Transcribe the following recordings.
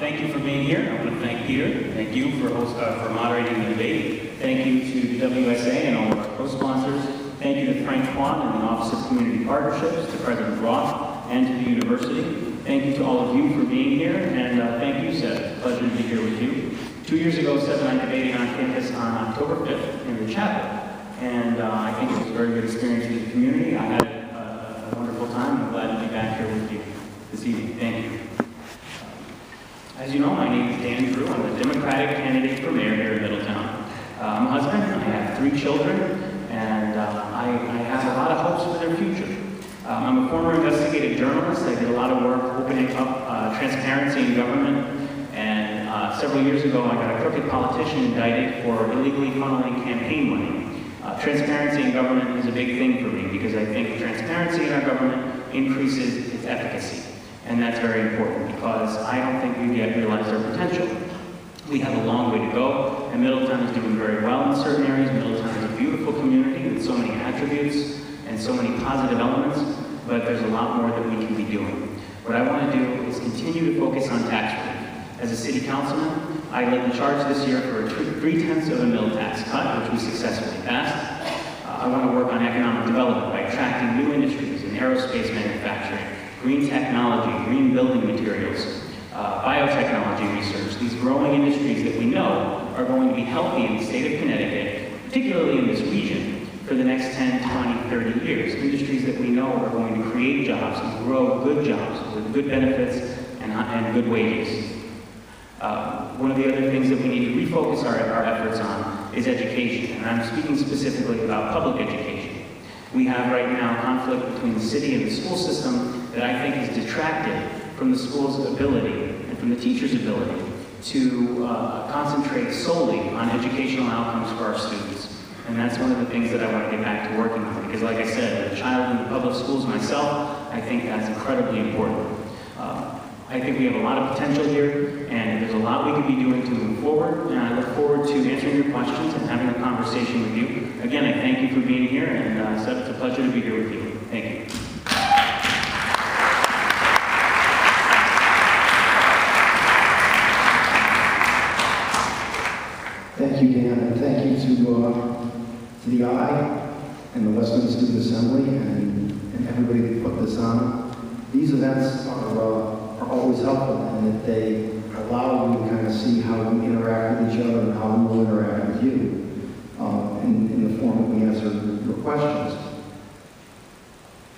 Thank you for being here. I want to thank Peter. Thank you for moderating the debate. Thank you to the WSA and all of our co-sponsors. Thank you to Frank Kwan and the Office of Community Partnerships, to President Roth, and to the university. Thank you to all of you for being here, and thank you, Seth. It's a pleasure to be here with you. 2 years ago, Seth and I debated on campus on October 5th in the chapel, and I think it was a very good experience for the community. I had a wonderful time. I'm glad to be back here with you this evening. Thank you. As you know, my name is Dan Drew. I'm the Democratic candidate for mayor here in Middletown. I'm a husband. I have 3 children, and I have a lot of hopes for their future. I'm a former investigative journalist. I did a lot of work opening up transparency in government, and several years ago I got a crooked politician indicted for illegally funneling campaign money. Transparency in government is a big thing for me because I think transparency in our government increases its efficacy. And that's very important because I don't think we've yet realized our potential. We have a long way to go, and Middletown is doing very well in certain areas. Middletown is a beautiful community with so many attributes and so many positive elements, but there's a lot more that we can be doing. What I want to do is continue to focus on tax relief. As a city councilman, I led the charge this year for a 3/10 of a mill tax cut, which we successfully passed. I want to work on economic development by attracting new industries in aerospace manufacturing, green technology, green building materials, biotechnology research, these growing industries that we know are going to be healthy in the state of Connecticut, particularly in this region, for the next 10, 20, 30 years. Industries that we know are going to create jobs and grow good jobs with good benefits and good wages. One of the other things that we need to refocus our efforts on is education, and I'm speaking specifically about public education. We have right now conflict between the city and the school system that I think is detracted from the school's ability and from the teacher's ability to concentrate solely on educational outcomes for our students. And that's one of the things that I want to get back to working on, because like I said, as a child in the public schools myself, I think that's incredibly important. I think we have a lot of potential here, and there's a lot we could be doing to move forward, and I look forward to answering your questions and having a conversation with you. Again, I thank you for being here, and Seth, it's a pleasure to be here with you. Thank you. Thank you, Dan, and thank you to the I and the Westminster Student Assembly and everybody that put this on. These events are always helpful in that they allow you to kind of see how we interact with each other and how we will interact with you in the form that we answer your questions.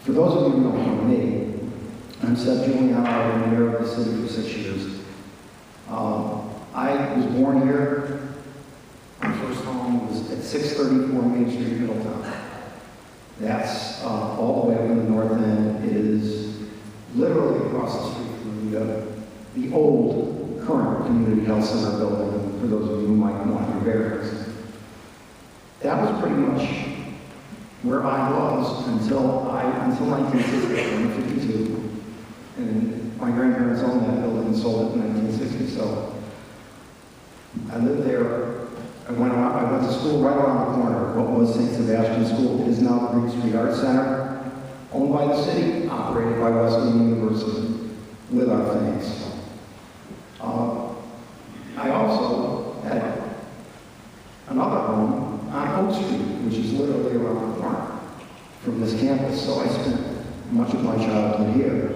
For those of you who don't know me, I'm Seth Giuliano. I've been mayor of the city for 6 years. I was born here. My first home was at 634 Main Street, Middletown. That's all the way up in the north end. It is literally across the street from the old current community health center building, for those of you who might want your bearings. That was pretty much where I was until 1952, and my grandparents owned that building and sold it in 1960. So I lived there. I went to school right around the corner. What was St. Sebastian School is now the Greek Street Art Center, owned by the city, operated by Wesleyan University, with our thanks. I also had another home on Oak Street, which is literally around the corner from this campus. So I spent much of my childhood here,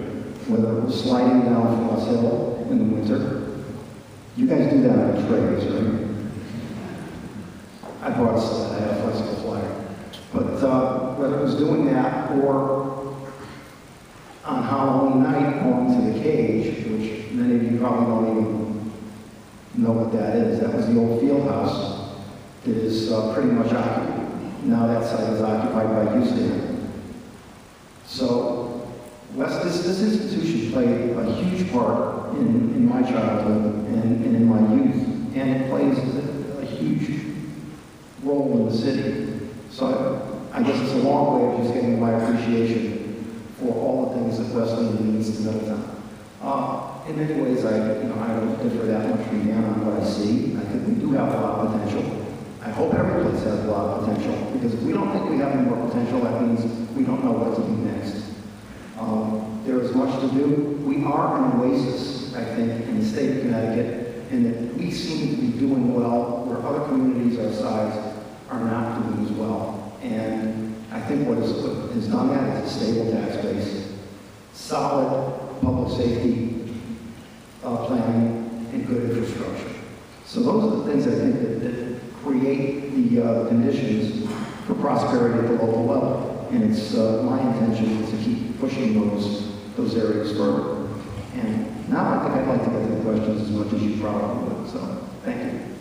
whether it was sliding down Floss Hill in the winter. You guys do that on trays, right? I brought a sled, I had a flexible flyer. But whether it was doing that or on Halloween night going to the Cage, which many of you probably don't even know what that is. That was the old field house that is pretty much occupied. Now that site is occupied by USAN. So this institution played a huge part in my childhood and in my youth, and it plays a huge role in the city. So I guess it's a long way of just getting my appreciation for all the things that Wesleyan means to Middletown. In many ways, I don't differ that much from Dan on what I see. I think we do have a lot of potential. I hope every place has a lot of potential, because if we don't think we have any more potential, that means we don't know what to do next. There is much to do. We are an oasis, I think, in the state of Connecticut. Connecticut, and that we seem to be doing well where other communities our size are not doing as well. And I think what has done that is a stable tax base, solid public safety planning, and good infrastructure. So those are the things I think that create the conditions for prosperity at the local level. And it's my intention to keep pushing those areas further. And now I think I'd like to get to the questions as much as you probably would. So thank you.